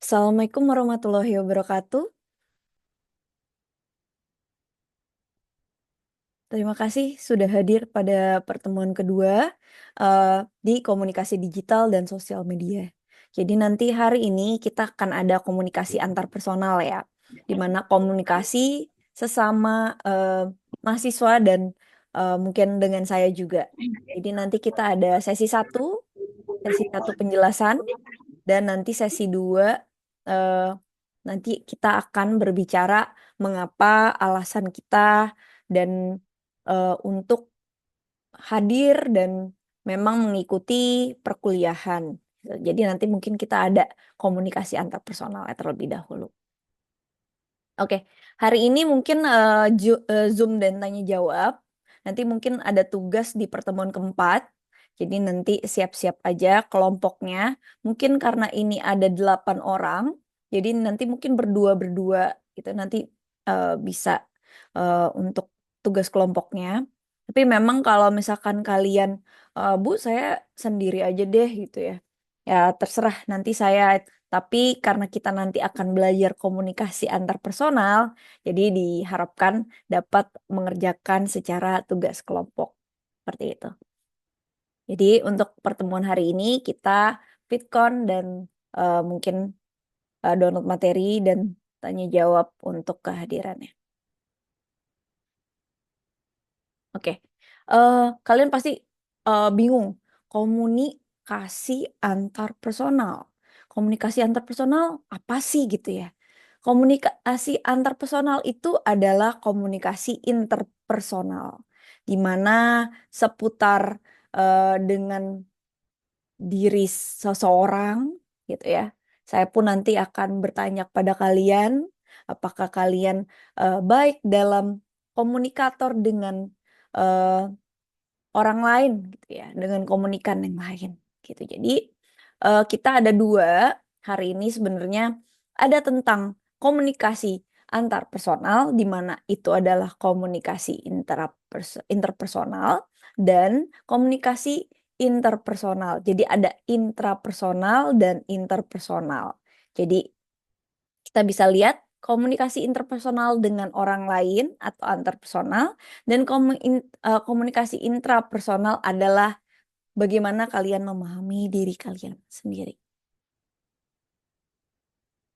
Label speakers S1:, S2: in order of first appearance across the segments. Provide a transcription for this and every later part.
S1: Assalamualaikum warahmatullahi wabarakatuh. Terima kasih sudah hadir pada pertemuan kedua di komunikasi digital dan sosial media. Jadi nanti hari ini kita akan ada komunikasi antar personal ya, di mana komunikasi sesama mahasiswa dan mungkin dengan saya juga. Jadi nanti kita ada sesi satu penjelasan, dan nanti sesi dua eh, nanti kita akan berbicara mengapa alasan kita dan untuk hadir dan memang mengikuti perkuliahan. Jadi nanti mungkin kita ada komunikasi antar personal terlebih dahulu. Oke, hari ini mungkin Zoom dan tanya jawab. Nanti mungkin ada tugas di pertemuan keempat. Jadi nanti siap-siap aja kelompoknya. Mungkin karena ini ada 8 orang, jadi nanti mungkin berdua-berdua gitu. Nanti bisa untuk tugas kelompoknya. Tapi memang kalau misalkan kalian, Bu, saya sendiri aja deh gitu ya. Ya terserah nanti saya, tapi karena kita nanti akan belajar komunikasi antar personal, jadi diharapkan dapat mengerjakan secara tugas kelompok. Seperti itu. Jadi untuk pertemuan hari ini kita Fitcon dan mungkin download materi dan tanya jawab untuk kehadirannya. Oke. Kalian pasti bingung komunikasi antar personal. Komunikasi antar personal apa sih gitu ya? Komunikasi antar personal itu adalah komunikasi interpersonal, di mana seputar dengan diri seseorang gitu ya. Saya pun nanti akan bertanya kepada kalian, apakah kalian baik dalam komunikator dengan eh, orang lain gitu ya, dengan komunikan yang lain gitu. Jadi kita ada dua hari ini sebenarnya, ada tentang komunikasi antar personal, di mana itu adalah komunikasi interpersonal dan komunikasi interpersonal. Jadi ada intrapersonal dan interpersonal. Jadi kita bisa lihat komunikasi interpersonal dengan orang lain atau antarpersonal, dan komunikasi intrapersonal adalah bagaimana kalian memahami diri kalian sendiri.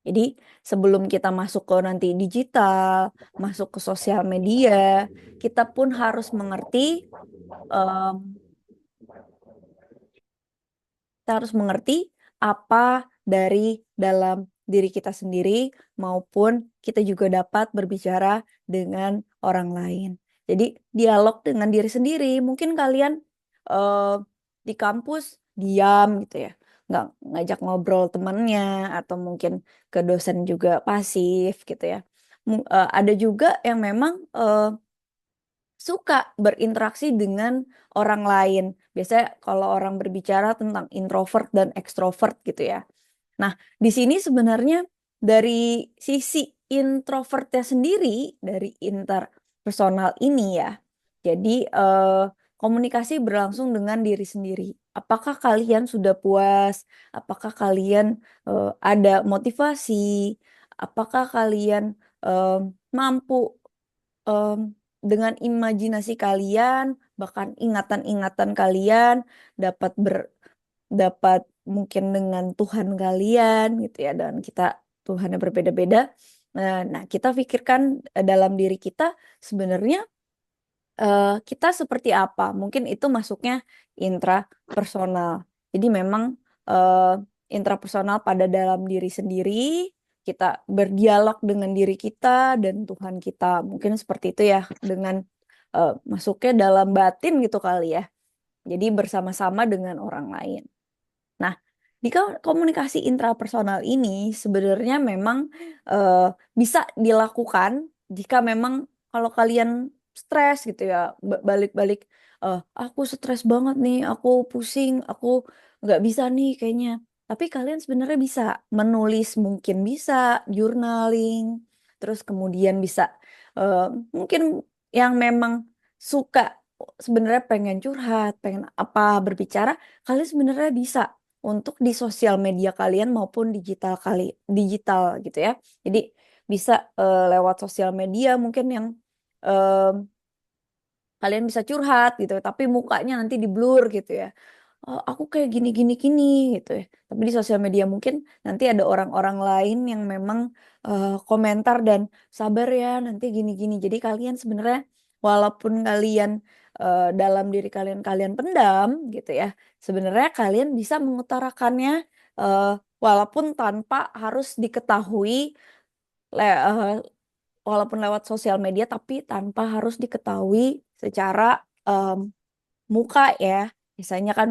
S1: Jadi sebelum kita masuk ke nanti digital, masuk ke sosial media, kita pun harus mengerti em, kita harus mengerti apa dari dalam diri kita sendiri, maupun kita juga dapat berbicara dengan orang lain. Jadi dialog dengan diri sendiri, mungkin kalian di kampus diam gitu ya, nggak ngajak ngobrol temannya, atau mungkin ke dosen juga pasif gitu ya. Ada juga yang memang suka berinteraksi dengan orang lain. Biasanya kalau orang berbicara tentang introvert dan ekstrovert gitu ya. Nah, di sini sebenarnya dari sisi introvertnya sendiri, dari interpersonal ini ya. Jadi komunikasi berlangsung dengan diri sendiri. Apakah kalian sudah puas? Apakah kalian ada motivasi? Apakah kalian eh, mampu em, dengan imajinasi kalian, bahkan ingatan-ingatan kalian dapat dapat mungkin dengan Tuhan kalian gitu ya, dan kita Tuhannya berbeda-beda. Nah, kita pikirkan dalam diri kita sebenarnya kita seperti apa. Mungkin itu masuknya intrapersonal. Jadi memang eh, intrapersonal pada dalam diri sendiri, kita berdialog dengan diri kita dan Tuhan kita. Mungkin seperti itu ya, dengan masuknya dalam batin gitu kali ya. Jadi bersama-sama dengan orang lain. Nah, di komunikasi intrapersonal ini sebenarnya memang eh, bisa dilakukan jika memang kalau kalian stres gitu ya, balik-balik, aku stres banget nih, aku pusing, aku nggak bisa nih kayaknya. Tapi kalian sebenarnya bisa menulis, mungkin bisa journaling, terus kemudian bisa eh, mungkin yang memang suka sebenarnya pengen curhat, pengen apa berbicara, kalian sebenarnya bisa untuk di sosial media kalian maupun digital gitu ya. Jadi bisa lewat sosial media mungkin yang em, kalian bisa curhat gitu, tapi mukanya nanti di blur gitu ya. "Oh, aku kayak gini gini gini gitu ya. Tapi di sosial media mungkin nanti ada orang-orang lain yang memang komentar dan sabar ya nanti gini gini. Jadi kalian sebenarnya walaupun kalian dalam diri kalian kalian pendam gitu ya, sebenarnya kalian bisa mengutarakannya eh, walaupun tanpa harus diketahui le- eh, walaupun lewat sosial media tapi tanpa harus diketahui secara muka ya. Biasanya kan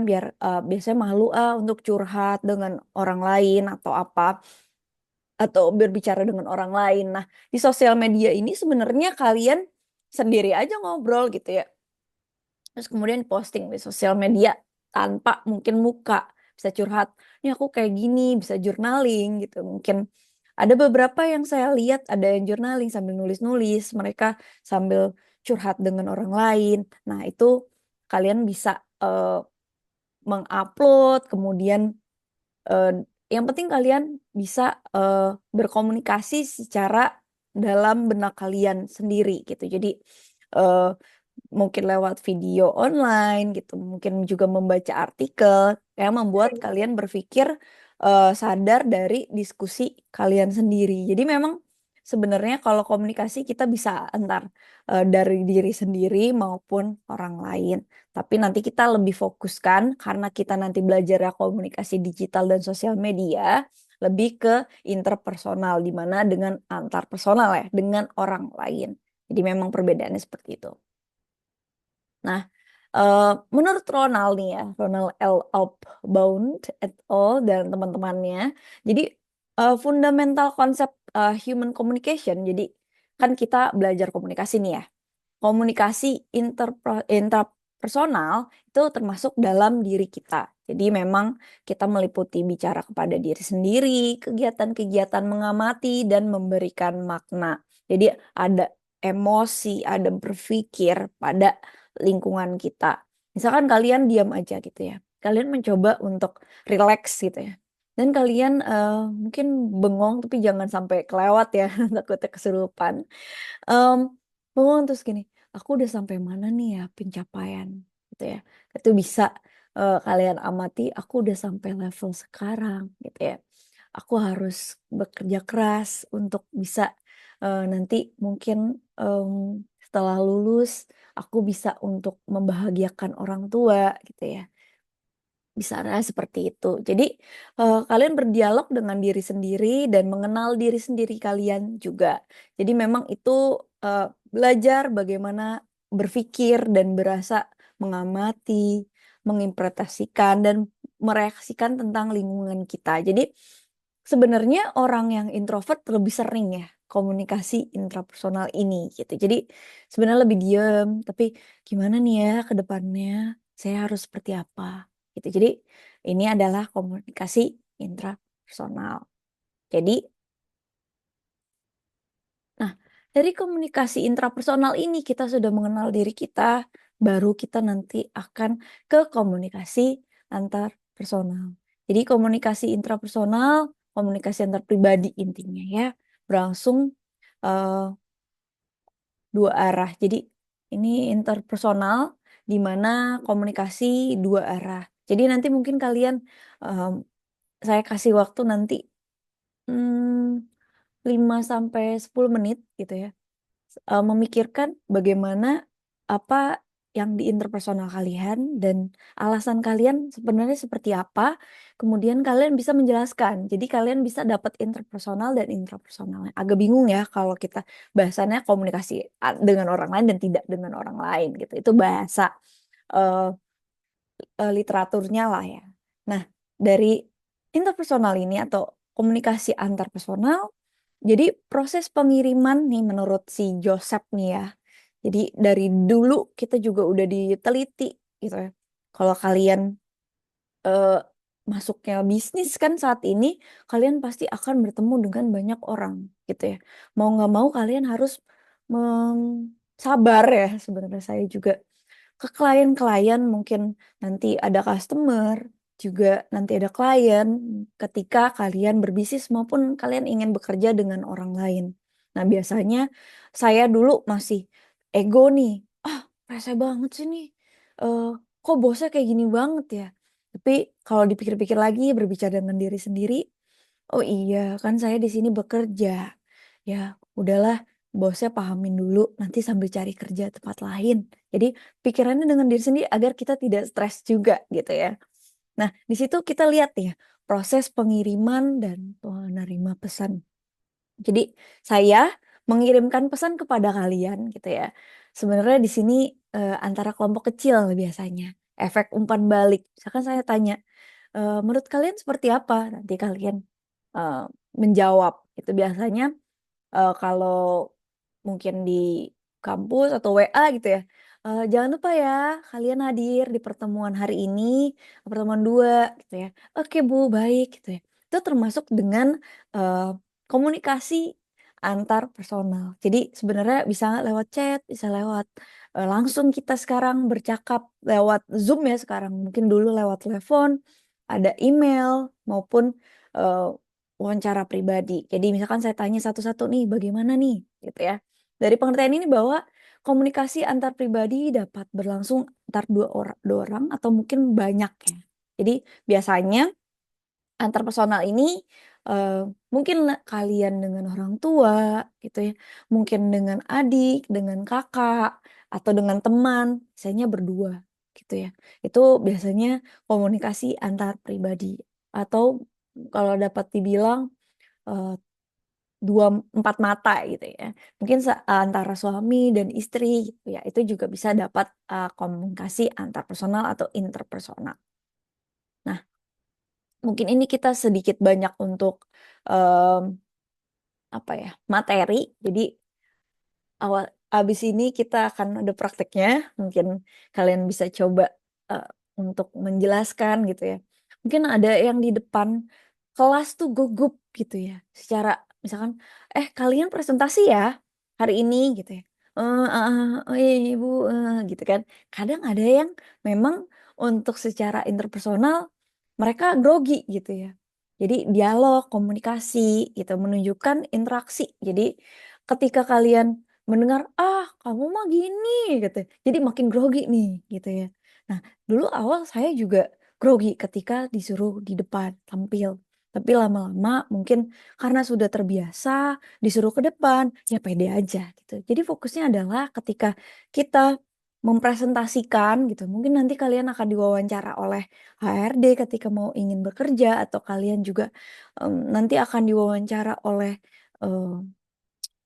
S1: biasanya malu untuk curhat dengan orang lain atau apa atau berbicara dengan orang lain. Nah, di sosial media ini sebenarnya kalian sendiri aja ngobrol gitu ya. Terus kemudian posting di sosial media tanpa mungkin muka, bisa curhat, "Ini aku kayak gini," bisa journaling gitu. Mungkin ada beberapa yang saya lihat ada yang journaling sambil nulis-nulis, mereka sambil curhat dengan orang lain. Nah, itu kalian bisa mengupload, kemudian yang penting kalian bisa berkomunikasi secara dalam benak kalian sendiri gitu. Jadi eh, mungkin lewat video online gitu, mungkin juga membaca artikel yang membuat kalian berpikir sadar dari diskusi kalian sendiri. Jadi memang sebenarnya kalau komunikasi kita bisa antar dari diri sendiri maupun orang lain. Tapi nanti kita lebih fokuskan karena kita nanti belajar komunikasi digital dan sosial media lebih ke interpersonal di mana dengan antar personal ya, dengan orang lain. Jadi memang perbedaannya seperti itu. Nah, menurut Ronald nih ya, Ronald L. Upbound et al. Dan teman-temannya, jadi fundamental konsep human communication, jadi kan kita belajar komunikasi nih ya. Komunikasi intrapersonal itu termasuk dalam diri kita. Jadi memang kita meliputi bicara kepada diri sendiri, kegiatan-kegiatan mengamati dan memberikan makna. Jadi ada emosi, ada berpikir pada lingkungan kita. Misalkan kalian diam aja gitu ya. Kalian mencoba untuk relax gitu ya. Dan kalian mungkin bengong tapi jangan sampai kelewat ya, takutnya kesurupan. Em, Bengong terus gini, aku udah sampai mana nih ya pencapaian gitu ya. Itu bisa kalian amati, aku udah sampai level sekarang gitu ya. Aku harus bekerja keras untuk bisa nanti mungkin em, setelah lulus aku bisa untuk membahagiakan orang tua gitu ya. Bisa seperti itu. Jadi kalian berdialog dengan diri sendiri dan mengenal diri sendiri kalian juga. Jadi memang itu belajar bagaimana berpikir dan berasa mengamati, menginterpretasikan dan mereaksikan tentang lingkungan kita. Jadi sebenarnya orang yang introvert lebih sering ya komunikasi intrapersonal ini gitu. Jadi sebenarnya lebih diam, tapi gimana nih ya ke depannya saya harus seperti apa gitu. Jadi ini adalah komunikasi intrapersonal. Jadi, nah dari komunikasi intrapersonal ini kita sudah mengenal diri kita, baru kita nanti akan ke komunikasi antar personal. Jadi komunikasi intrapersonal, komunikasi antar pribadi intinya ya, berlangsung eh, dua arah. Jadi ini interpersonal di mana komunikasi dua arah. Jadi nanti mungkin kalian em, saya kasih waktu nanti 5 sampai 10 menit gitu ya. Memikirkan bagaimana apa yang di interpersonal kalian dan alasan kalian sebenarnya seperti apa. Kemudian kalian bisa menjelaskan. Jadi kalian bisa dapat interpersonal dan intrapersonal. Agak bingung ya kalau kita bahasannya komunikasi dengan orang lain dan tidak dengan orang lain gitu. Itu bahasa eh, literaturnya lah ya. Nah, dari interpersonal ini atau komunikasi antar personal, jadi proses pengiriman nih menurut si Joseph nih ya. Jadi dari dulu kita juga udah diteliti gitu ya. Kalau kalian eh, masuknya bisnis kan saat ini, kalian pasti akan bertemu dengan banyak orang gitu ya. Mau nggak mau kalian harus sabar ya sebenarnya saya juga ke klien-klien mungkin nanti ada customer. juga nanti ada klien ketika kalian berbisnis maupun kalian ingin bekerja dengan orang lain. Nah, biasanya saya dulu masih ego nih. Ah, rese banget sih nih. Eh, kok bosnya kayak gini banget ya? Tapi kalau dipikir-pikir lagi, berbicara dengan diri sendiri, oh iya, kan saya di sini bekerja. Ya, udahlah, bosnya pahamin dulu, nanti sambil cari kerja tempat lain. Jadi, pikirannya dengan diri sendiri agar kita tidak stres juga gitu ya. Nah, di situ kita lihat ya proses pengiriman dan penerima pesan. Jadi saya mengirimkan pesan kepada kalian gitu ya. Sebenarnya di sini antara kelompok kecil biasanya. Efek umpan balik. Misalkan saya tanya, menurut kalian seperti apa? Nanti kalian eh, menjawab. Itu biasanya kalau mungkin di kampus atau WA gitu ya, "Jangan lupa ya kalian hadir di pertemuan hari ini, pertemuan 2 gitu ya. "Oke Bu, baik," gitu ya. Itu termasuk dengan, eee, komunikasi antar personal. Jadi sebenarnya bisa lewat chat, bisa lewat, langsung kita sekarang bercakap lewat Zoom ya sekarang, mungkin dulu lewat telepon, ada email maupun, eee wawancara pribadi. Jadi misalkan saya tanya satu-satu nih, "Bagaimana nih?" Gitu ya. Dari pengertian ini bahwa komunikasi antar pribadi dapat berlangsung antar dua orang atau mungkin banyak ya. Jadi biasanya antar personal ini, mungkin kalian dengan orang tua gitu ya, mungkin dengan adik, dengan kakak, atau dengan teman, biasanya berdua gitu ya. Itu biasanya komunikasi antar pribadi atau kalau dapat dibilang Eee, 4 mata gitu ya. Mungkin antara suami dan istri gitu ya, itu juga bisa dapat, komunikasi antar personal atau interpersonal. Nah, mungkin ini kita sedikit banyak untuk, mmm, apa ya, materi. Jadi abis ini kita akan ada prakteknya, mungkin kalian bisa coba, untuk menjelaskan gitu ya. Mungkin ada yang di depan kelas tuh gugup gitu ya, secara misalkan, "Eh, kalian presentasi ya, hari ini?" Gitu ya. Heeh, "Oh iya iya Ibu," gitu kan. Kadang ada yang memang untuk secara interpersonal mereka grogi gitu ya. Jadi dialog, komunikasi gitu, menunjukkan interaksi. Jadi ketika kalian mendengar, "Ah, kamu mah gini," gitu. Jadi makin grogi nih, gitu ya. Nah, dulu awal saya juga grogi ketika disuruh di depan tampil. Tapi lama-lama mungkin karena sudah terbiasa disuruh ke depan, ya pede aja gitu. Jadi fokusnya adalah ketika kita mempresentasikan gitu, mungkin nanti kalian akan diwawancara oleh HRD ketika mau ingin bekerja atau kalian juga, nanti akan diwawancara oleh, eee,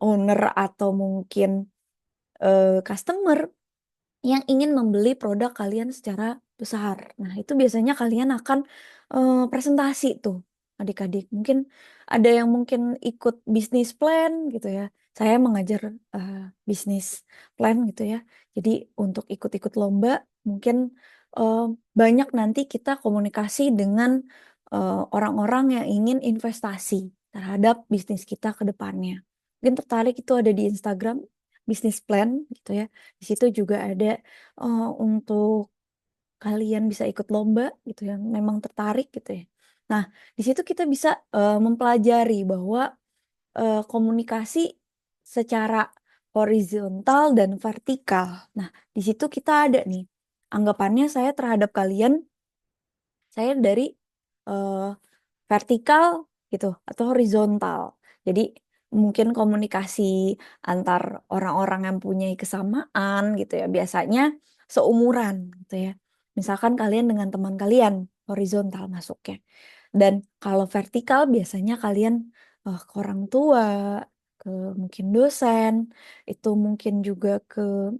S1: owner atau mungkin customer yang ingin membeli produk kalian secara besar. Nah, itu biasanya kalian akan, presentasi tuh adik-adik. Mungkin ada yang mungkin ikut bisnis plan gitu ya. Saya mengajar, bisnis plan gitu ya. Jadi untuk ikut-ikut lomba mungkin, banyak nanti kita komunikasi dengan, orang-orang yang ingin investasi terhadap bisnis kita ke depannya. Mungkin tertarik itu ada di Instagram, bisnis plan gitu ya. Di situ juga ada, untuk kalian bisa ikut lomba gitu yang memang tertarik gitu ya. Nah, di situ kita bisa, mempelajari bahwa, komunikasi secara horizontal dan vertikal. Nah, di situ kita ada nih, anggapannya saya terhadap kalian, saya dari, eee vertikal gitu atau horizontal. Jadi mungkin komunikasi antar orang-orang yang punya kesamaan gitu ya, biasanya seumuran gitu ya. Misalkan kalian dengan teman kalian, horizontal masuknya. Dan kalau vertikal biasanya kalian, ke orang tua, ke mungkin dosen, itu mungkin juga ke,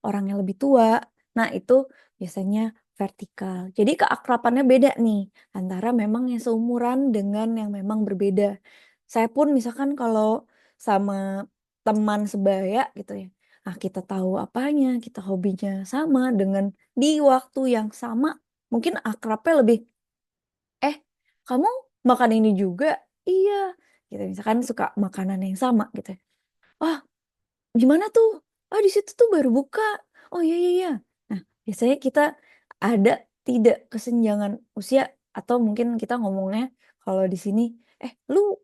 S1: orang yang lebih tua. Nah itu biasanya vertikal. Jadi keakrabannya beda nih, antara memang yang seumuran dengan yang memang berbeda. Saya pun misalkan kalau sama teman sebaya gitu ya, nah kita tahu apanya, kita hobinya sama dengan di waktu yang sama, mungkin akrabnya lebih, "Eh, kamu makan ini juga?" "Iya." Gitu, misalkan suka makanan yang sama gitu ya. "Oh, gimana tuh?" "Oh, di situ tuh baru buka." "Oh, iya iya iya." Nah, biasanya kita ada tidak kesenjangan usia atau mungkin kita ngomongnya kalau di sini, lu,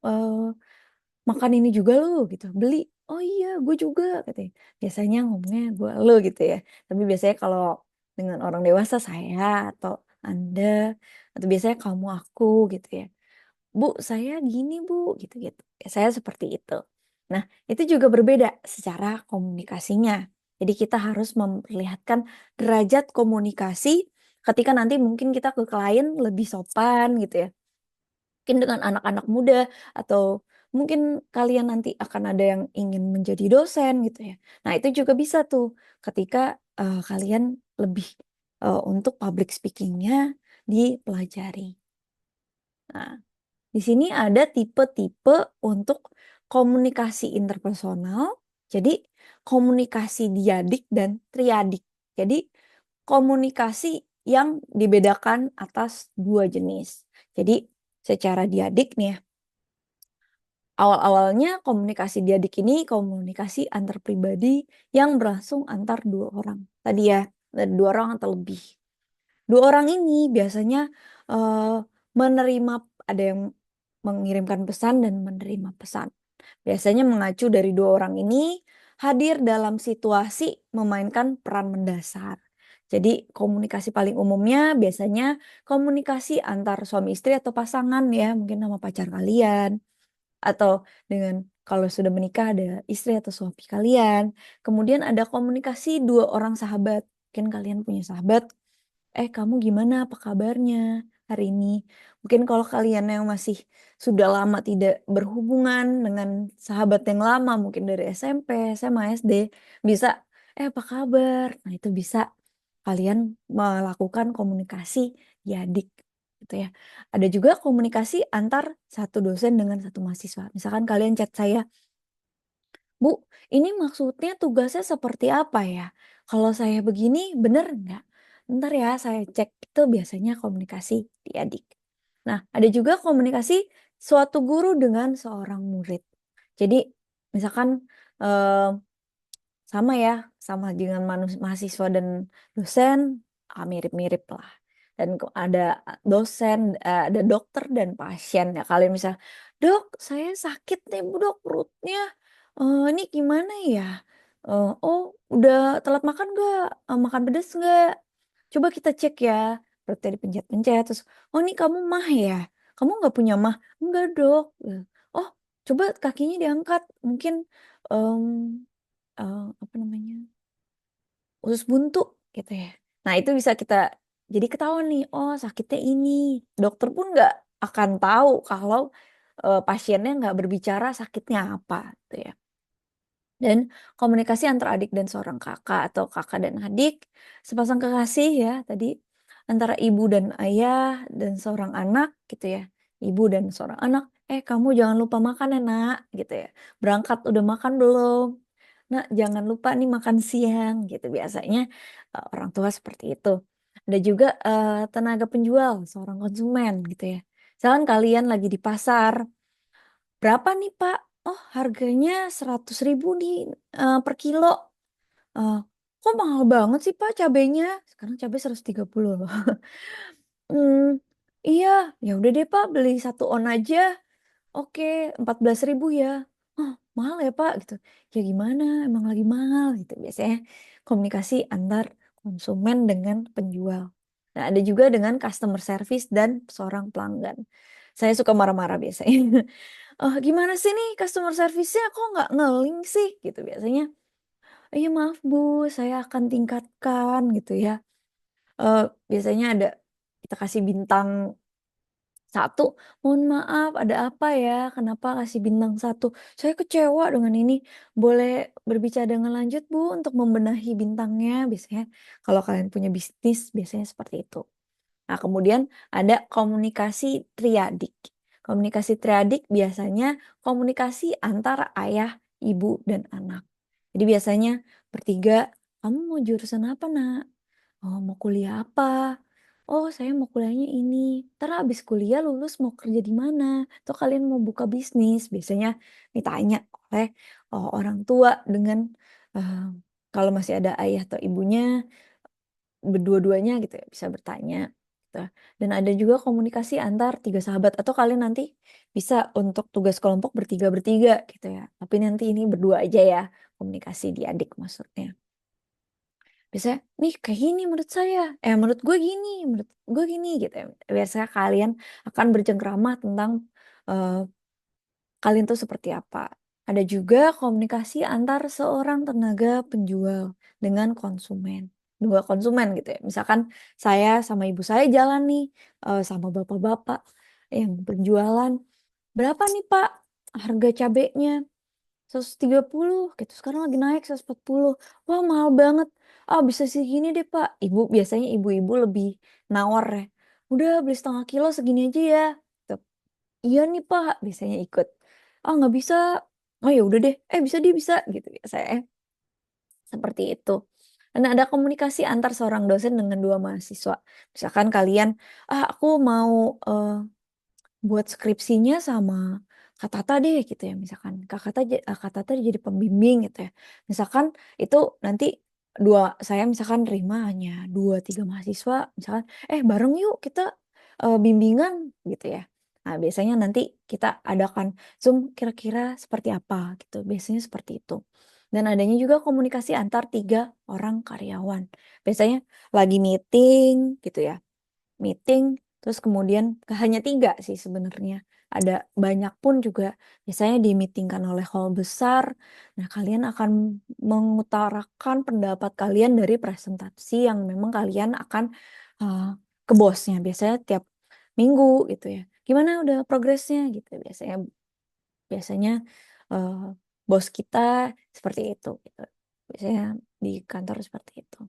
S1: eee, makan ini juga lu gitu, beli, "Oh iya gue juga," katanya. Biasanya ngomongnya gue, lu gitu ya. Tapi biasanya kalau dengan orang dewasa saya atau Anda, atau biasanya kamu, aku gitu ya. "Bu, saya gini Bu," gitu-gitu. Biasanya seperti itu. Nah, itu juga berbeda secara komunikasinya. Jadi kita harus memperlihatkan derajat komunikasi ketika nanti mungkin kita ke klien lebih sopan gitu ya. Mungkin dengan anak-anak muda atau mungkin kalian nanti akan ada yang ingin menjadi dosen gitu ya. Nah, itu juga bisa tuh ketika, kalian lebih, untuk public speaking-nya dipelajari. Nah, di sini ada tipe-tipe untuk komunikasi interpersonal, jadi komunikasi diadik dan triadik. Jadi komunikasi yang dibedakan atas 2 jenis. Jadi secara diadik nih ya, awal-awalnya komunikasi diadik ini komunikasi antar pribadi yang berlangsung antar 2 orang. Tadi ya, 2 orang atau lebih. 2 orang ini biasanya, eee, menerima ada yang mengirimkan pesan dan menerima pesan. Biasanya mengacu dari 2 orang ini hadir dalam situasi memainkan peran mendasar. Jadi komunikasi paling umumnya biasanya komunikasi antar suami istri atau pasangan ya, mungkin sama pacar kalian, atau dengan kalau sudah menikah ada istri atau suami kalian. Kemudian ada komunikasi 2 orang sahabat, mungkin kalian punya sahabat, kamu gimana? Apa kabarnya hari ini?" Mungkin kalau kalian yang masih sudah lama tidak berhubungan dengan sahabat yang lama, mungkin dari SMP, SMA, SD, bisa, apa kabar?" Nah, itu bisa kalian melakukan komunikasi diadik, gitu ya. Ada juga komunikasi antar satu dosen dengan satu mahasiswa. Misalkan kalian chat saya, "Bu, ini maksudnya tugasnya seperti apa ya? Kalau saya begini bener nggak? Ntar ya saya cek." Itu biasanya komunikasi diadik. Nah, ada juga komunikasi suatu guru dengan seorang murid. Jadi misalkan, eee sama ya, sama dengan mahasiswa dan dosen, mirip-mirip lah. Dan ada dosen, ada dokter dan pasien ya. Kalian misal, "Dok, saya sakit nih Bu Dok perutnya, ini gimana ya? Oh udah telat makan nggak? Makan pedes nggak? Coba kita cek ya." Perutnya dipencet-pencet terus, "Oh ini kamu MAH ya? Kamu nggak punya MAH?" "Enggak Dok." "Oh coba kakinya diangkat, mungkin, mmm" apa namanya, usus buntu gitu ya. Nah itu bisa kita jadi ketahuan nih, oh sakitnya ini. Dokter pun nggak akan tahu kalau, pasiennya nggak berbicara sakitnya apa gitu ya. Dan komunikasi antara adik dan seorang kakak atau kakak dan adik, sepasang kekasih ya tadi, antara ibu dan ayah dan seorang anak gitu ya. Ibu dan seorang anak, kamu jangan lupa makan ya Nak," gitu ya. "Berangkat udah makan belum? Nak jangan lupa nih makan siang," gitu biasanya, orang tua seperti itu. Ada juga, tenaga penjual, seorang konsumen gitu ya. Misalkan kalian lagi di pasar, "Berapa nih Pak?" "Oh harganya 100.000 nih, per kilo." Eee, "Kok mahal banget sih Pak cabenya?" Sekarang cabe 130 loh. "Mmm, iya." "Ya udah deh Pak beli satu on aja." "Oke 14.000 ya?" "Oh mahal ya Pak?" Gitu. "Ya gimana emang lagi mahal." Gitu biasanya komunikasi antar konsumen dengan penjual. Nah ada juga dengan customer service dan seorang pelanggan. Saya suka marah-marah biasanya. "Gimana sih nih customer service-nya kok nggak nge-link sih?" Gitu biasanya. "Iya maaf Bu, saya akan tingkatkan," gitu ya. Biasanya ada kita kasih bintang 1, "Mohon maaf ada apa ya? Kenapa kasih bintang 1? Saya kecewa dengan ini. Boleh berbicara dengan lanjut Bu untuk membenahi bintangnya." Biasanya kalau kalian punya bisnis biasanya seperti itu. Nah, kemudian ada komunikasi triadik. Komunikasi triadik biasanya komunikasi antara ayah, ibu, dan anak. Jadi biasanya bertiga, "Kamu mau jurusan apa, Nak?" "Oh, mau kuliah apa?" "Oh, saya mau kuliahnya ini." "Entar habis kuliah lulus mau kerja di mana? Atau kalian mau buka bisnis?" Biasanya ditanya oleh, orang tua dengan, eee, kalau masih ada ayah atau ibunya berdua-duanya gitu ya, bisa bertanya gitu. Dan ada juga komunikasi antar 3 sahabat atau kalian nanti bisa untuk tugas kelompok bertiga-bertiga gitu ya. Tapi nanti ini berdua aja ya, komunikasi di adik maksudnya. Biasanya, nih kayak gini menurut saya, menurut gue gini, menurut gue gini gitu ya. Biasanya kalian akan bercengkrama tentang eh, kalian tuh seperti apa. Ada juga komunikasi antar seorang tenaga penjual dengan konsumen. Dua konsumen gitu ya. Misalkan saya sama ibu saya jalan nih sama bapak-bapak yang penjualan. Berapa nih Pak harga cabenya? 130 gitu. Sekarang lagi naik 140. Wah, mahal banget. Ah, bisa segini deh, Pak. Ibu biasanya ibu-ibu lebih nawar ya. Udah beli setengah kilo segini aja ya. Gitu. Iya nih, Pak. Biasanya ikut. Ah, nggak bisa. Oh ya udah deh. Bisa dia bisa gitu biasanya. Seperti itu. Dan ada komunikasi antar seorang dosen dengan dua mahasiswa. Misalkan kalian, aku mau buat skripsinya sama Kak Tata deh gitu ya misalkan. Kak Tata jadi pembimbing gitu ya. Misalkan itu nanti saya misalkan terima hanya 2, 3 mahasiswa misalkan, bareng yuk kita bimbingan gitu ya. Nah, biasanya nanti kita adakan Zoom kira-kira seperti apa gitu. Biasanya seperti itu. Dan adanya juga komunikasi antar 3 orang karyawan. Biasanya lagi meeting gitu ya. Meeting, terus kemudian hanya 3 sih sebenarnya. Ada banyak pun juga biasanya di-meeting-kan oleh hall besar. Nah, kalian akan mengutarakan pendapat kalian dari presentasi yang memang kalian akan ke bosnya. Biasanya tiap minggu gitu ya. Gimana udah progresnya gitu biasanya. Biasanya eh, bos kita seperti itu gitu. Biasanya di kantor seperti itu.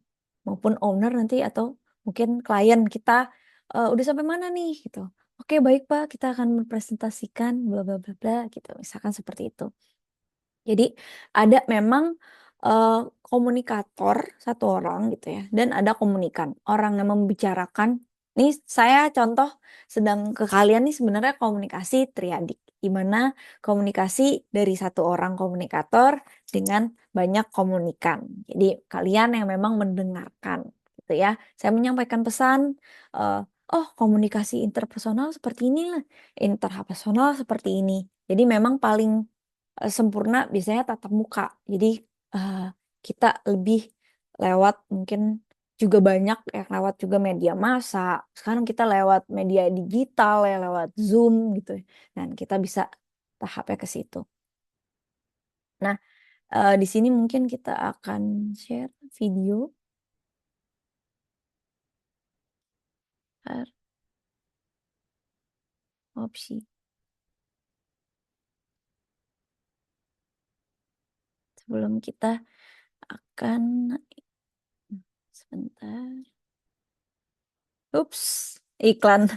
S1: Maupun owner nanti atau mungkin klien kita udah sampai mana nih gitu. Oke, baik Pak, kita akan mempresentasikan bla bla bla bla gitu. Misalkan seperti itu. Jadi ada memang komunikator satu orang gitu ya, dan ada komunikan, orang yang membicarakan. Nih saya contoh sedang ke kalian nih sebenarnya komunikasi triadik, di mana komunikasi dari satu orang komunikator dengan banyak komunikan. Jadi kalian yang memang mendengarkan gitu ya. Saya menyampaikan pesan, oh komunikasi interpersonal seperti inilah, interpersonal seperti ini. Jadi memang paling sempurna biasanya tatap muka. Jadi, eee, kita lebih lewat mungkin juga banyak yang lewat juga media massa. Sekarang kita lewat media digital ya, lewat Zoom gitu ya, dan kita bisa tahapnya ke situ. Nah, di sini mungkin kita akan share video, opsi, sebelum kita akan sebentar. Ups, iklan.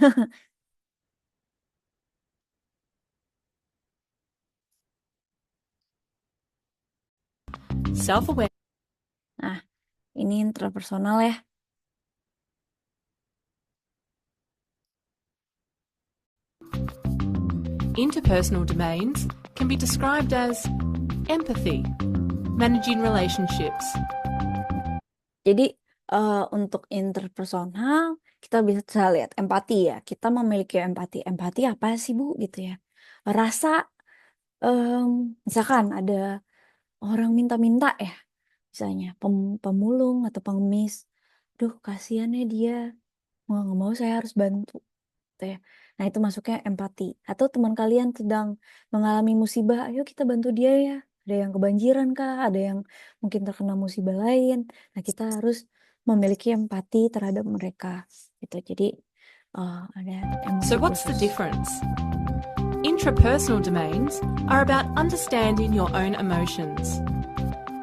S2: Self-aware.
S1: Nah, ini intrapersonal ya.
S2: Interpersonal domains can be described as empathy, managing relationships.
S1: Jadi untuk interpersonal kita bisa lihat empati ya. Kita memiliki empati. Empati apa sih Bu gitu ya? Rasa misalkan ada orang minta-minta ya, misalnya pemulung atau pengemis. Duh, kasihan ya dia. Mau nggak mau saya harus bantu gitu ya. Nah, itu masuknya empati. Atau teman kalian sedang mengalami musibah, ayo kita bantu dia ya. Ada yang kebanjiran kah? Ada yang mungkin terkena musibah lain. Nah, kita harus memiliki empati terhadap mereka. Gitu. Jadi ada emosi
S2: So what's the
S1: khusus.
S2: difference? Intrapersonal domains are about understanding your own emotions.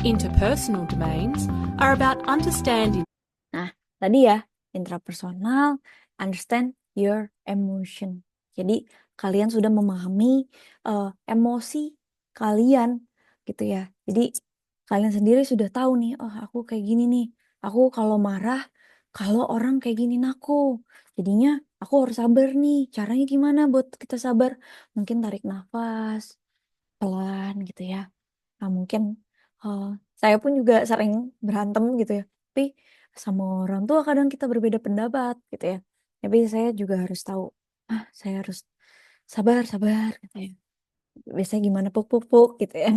S2: Interpersonal domains are about understanding.
S1: Nah, tadi ya, intrapersonal, understand your emotion. Jadi, kalian sudah memahami emosi kalian gitu ya. Jadi, kalian sendiri sudah tahu nih, oh aku kayak gini nih. Aku kalau marah, kalau orang kayak giniin aku. Jadinya aku harus sabar nih. Caranya gimana buat kita sabar? Mungkin tarik nafas, pelan gitu ya. Nah, mungkin saya pun juga sering berantem gitu ya. Tapi sama orang tua kadang kita berbeda pendapat gitu ya. Tapi saya juga harus tahu, saya harus sabar, sabar gitu ya. Biasanya gimana puk puk puk gitu ya.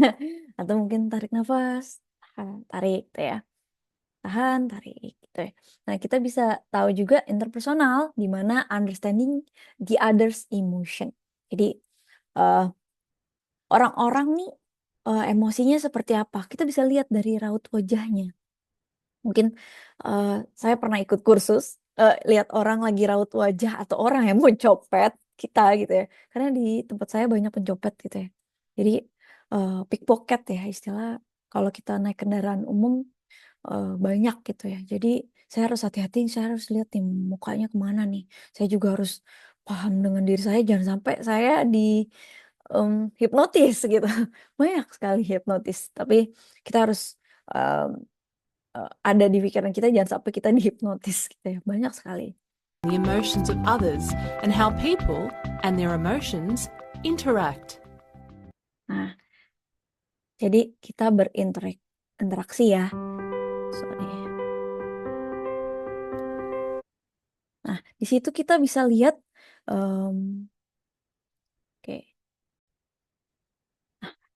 S1: Atau mungkin tarik nafas, tarik gitu ya. Tahan, tarik gitu ya. Nah, kita bisa tahu juga interpersonal di mana understanding the other's emotion. Jadi eh, orang-orang nih emosinya seperti apa? Kita bisa lihat dari raut wajahnya. Mungkin eh, saya pernah ikut kursus, lihat orang lagi raut wajah atau orang yang mau copet kita gitu ya. Karena di tempat saya banyak pencopet gitu ya. Jadi pickpocket ya istilah kalau kita naik kendaraan umum banyak gitu ya. Jadi saya harus hati-hati, saya harus lihat nih mukanya kemana nih. Saya juga harus paham dengan diri saya, jangan sampai saya di hipnotis gitu. Banyak sekali hipnotis, tapi kita harus em, ada di pikiran kita, jangan sampai kita dihipnotis gitu ya. Banyak sekali.
S2: The emotions of others and how people and their emotions interact.
S1: Nah, jadi kita berinteraksi ya. Sorry. Nah, di situ kita bisa lihat, oke,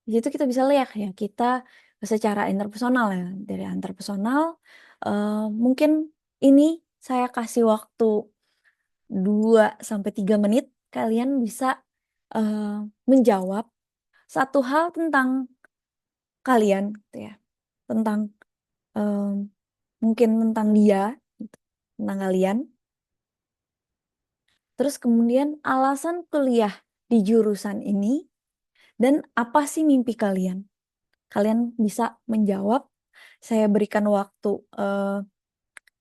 S1: di situ kita bisa lihat ya kita secara interpersonal ya, dari interpersonal mungkin ini saya kasih waktu 2 sampai 3 menit, kalian bisa eh, menjawab satu hal tentang kalian gitu ya, tentang em, mungkin tentang dia gitu, tentang kalian. Terus kemudian alasan kuliah di jurusan ini dan apa sih mimpi kalian? Kalian bisa menjawab. Saya berikan waktu eh,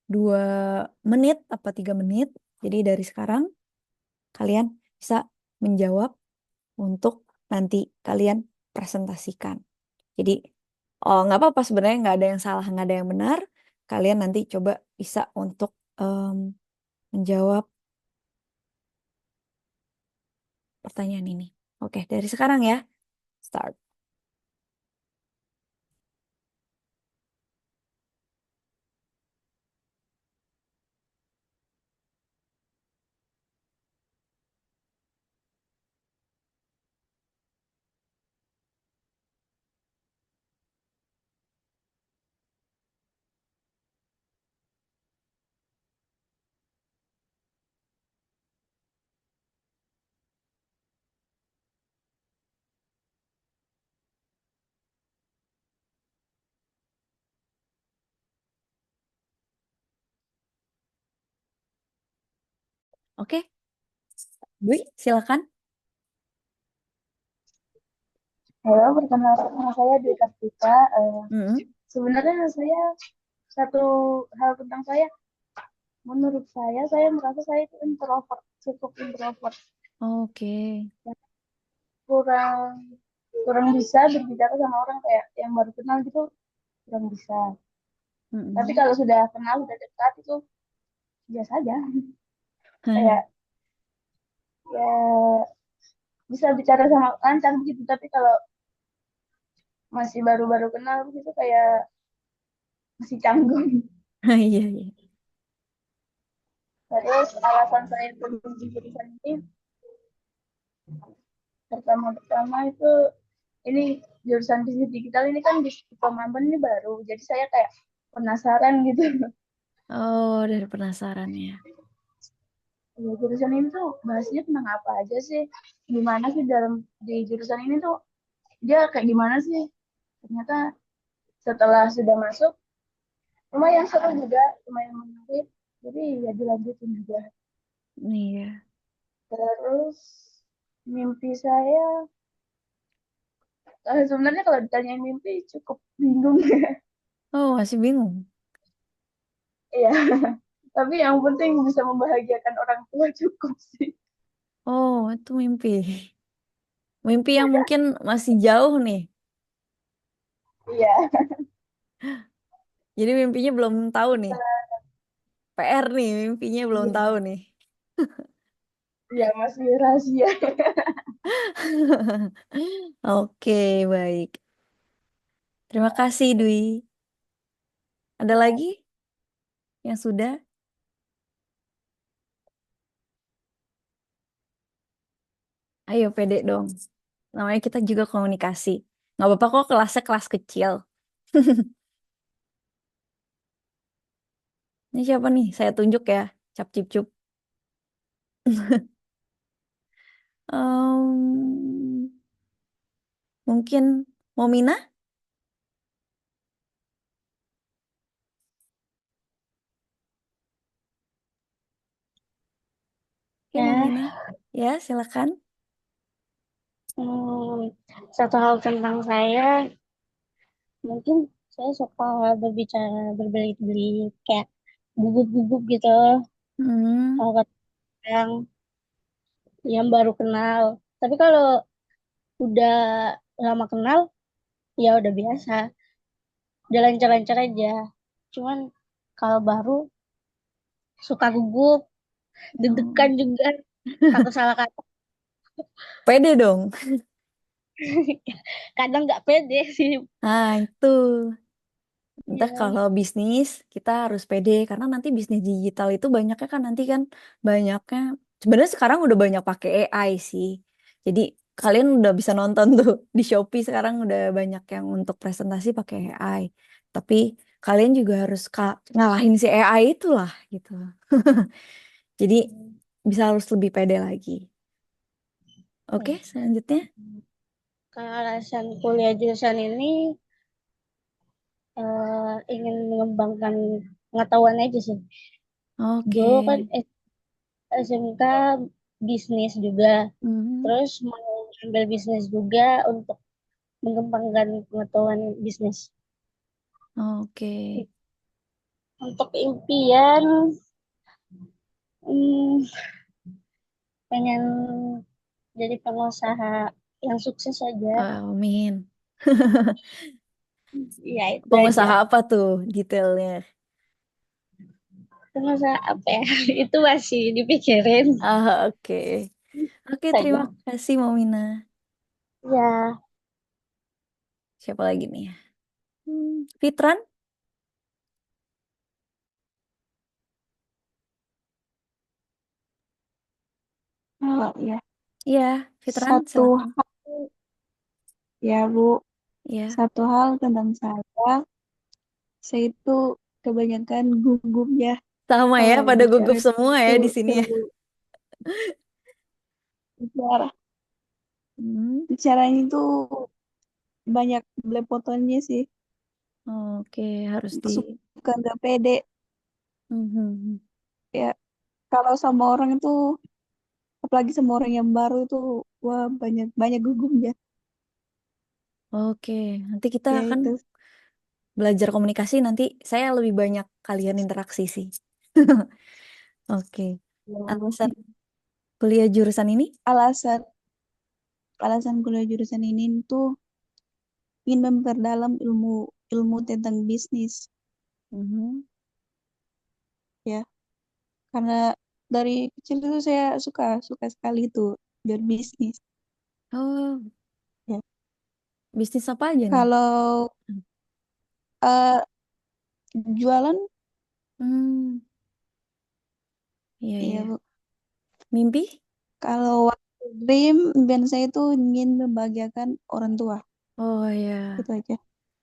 S1: 2 menit apa 3 menit. Jadi dari sekarang kalian bisa menjawab untuk nanti kalian presentasikan. Jadi, oh nggak apa-apa sebenarnya, nggak ada yang salah, nggak ada yang benar. Kalian nanti coba bisa untuk menjawab pertanyaan ini. Oke, dari sekarang ya, start. Oke, Dwi, silakan.
S3: Halo, perkenalkan nama saya Dwi Kartika.
S1: Mm-mm.
S3: Sebenarnya saya satu hal tentang saya, menurut saya merasa saya itu introvert, cukup introvert,
S1: Oke.
S3: kurang kurang bisa berbicara sama orang kayak yang baru kenal gitu, kurang bisa. Tapi
S1: Mm-mm.
S3: kalau sudah kenal, sudah dekat itu biasa aja, kayak ya bisa bicara sama lancar gitu. Tapi kalau masih baru-baru kenal gitu kayak masih canggung.
S1: Iya, iya.
S3: Terus alasan saya untuk di jurusan ini pertama-tama itu ini jurusan bisnis digital ini kan di Pemampun ini baru, jadi saya kayak penasaran gitu.
S1: Oh, dari penasaran ya.
S3: Ya, jurusan ini tuh bahasnya tentang apa aja sih, gimana sih dalam di jurusan ini tuh dia kayak gimana sih. Ternyata setelah sudah masuk lumayan seru juga, lumayan menarik, jadi ya dilanjutin juga.
S1: Iya.
S3: Terus mimpi saya, sebenarnya kalau ditanyain mimpi cukup bingung.
S1: Oh, masih bingung.
S3: Iya, tapi yang penting bisa membahagiakan orang tua cukup sih.
S1: Oh, itu mimpi. Mimpi yang mungkin masih jauh nih.
S3: Iya,
S1: Jadi mimpinya belum tahu nih. PR nih, mimpinya belum tahu
S3: iya,
S1: nih.
S3: iya masih rahasia.
S1: Oke, baik. Terima kasih, Dwi. Ada
S3: Ya,
S1: lagi? Yang sudah? Ayo pede dong. Namanya kita juga komunikasi. Nggak apa-apa kok kelasnya kelas kecil. Ini siapa nih? Saya tunjuk ya. Cap cip cup. Em, mungkin Momina? Oke,
S4: Ya,
S1: Momina. Ya, silakan.
S4: hmm, satu hal tentang saya, mungkin saya suka berbicara berbelit-belit, kayak gugup-gugup gitu,
S1: Hmm,
S4: kalau kata orang yang baru kenal. Tapi kalau udah lama kenal, ya udah biasa, udah lancar-lancar aja. Cuman kalau baru suka gugup, deg-degan
S1: oh.
S4: juga, takut salah kata.
S1: Pede dong.
S4: Kadang nggak pede sih.
S1: Nah, itu. Entah
S4: Ya,
S1: kalau bisnis kita harus pede karena nanti bisnis digital itu banyaknya kan nanti kan banyaknya sebenarnya sekarang udah banyak pakai AI sih. Jadi kalian udah bisa nonton tuh di Shopee sekarang udah banyak yang untuk presentasi pakai AI. Tapi kalian juga harus ngalahin si AI itulah gitu. Jadi bisa harus lebih pede lagi. Oke,
S4: ya.
S1: selanjutnya.
S4: Kalau alasan kuliah jurusan ini ingin mengembangkan pengetahuan aja sih.
S1: Oke.
S4: Dulu kan SMK bisnis juga,
S1: Mhm.
S4: terus mau ambil bisnis juga untuk mengembangkan pengetahuan bisnis.
S1: Oke.
S4: Untuk impian, hmm, pengen jadi pengusaha yang sukses aja.
S1: Amin.
S4: Ya itu aja.
S1: Pengusaha apa tuh detailnya?
S4: Pengusaha apa ya? Itu masih dipikirin
S1: Oke. Oke, terima
S4: saja.
S1: kasih Momina.
S4: Ya,
S1: Siapa lagi nih ya? Fitran?
S3: Oh ya,
S1: Iya, Fitran,
S3: satu
S1: silakan.
S3: hal ya Bu,
S1: Iya.
S3: satu hal tentang saya itu kebanyakan gugup ya
S1: Sama ya,
S3: kalau
S1: pada
S3: bicara
S1: gugup semua ya
S3: tuh
S1: di sini ya.
S3: selalu bicara
S1: Hmm,
S3: bicaranya tuh banyak belepotannya sih,
S1: Oke, harus di.
S3: suka nggak pede
S1: Mhm.
S3: ya kalau sama orang itu, apalagi sama orang yang baru itu, wah banyak banyak gugupnya
S1: Oke, nanti kita
S3: ya
S1: akan
S3: itu.
S1: belajar komunikasi. Nanti saya lebih banyak kalian interaksi sih. Oke. Alasan kuliah jurusan ini?
S3: alasan alasan kuliah jurusan ini tuh ingin memperdalam ilmu ilmu tentang bisnis
S1: Mhm.
S3: ya, karena dari kecil itu saya suka suka sekali itu berbisnis
S1: Oh,
S3: ya.
S1: bisnis apa aja nih?
S3: Kalau eh, jualan,
S1: Hmm, iya,
S3: iya
S1: iya.
S3: Bu.
S1: Mimpi?
S3: Kalau waktu dream impian saya itu ingin membahagiakan orang tua,
S1: Oh ya.
S3: itu aja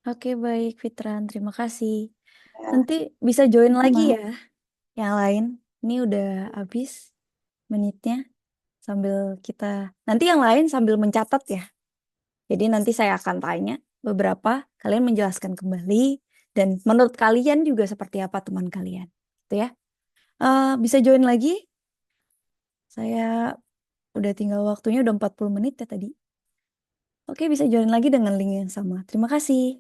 S1: Oke, baik Fitran. Terima kasih.
S3: ya.
S1: Nanti bisa join lagi
S3: Sama
S1: ya yang lain. Ini udah habis menitnya. Sambil kita, nanti yang lain sambil mencatat ya. Jadi nanti saya akan tanya beberapa, kalian menjelaskan kembali. Dan menurut kalian juga seperti apa teman kalian. Gitu ya. Bisa join lagi. Saya udah tinggal waktunya udah 40 menit ya tadi. Oke, bisa join lagi dengan link yang sama. Terima kasih.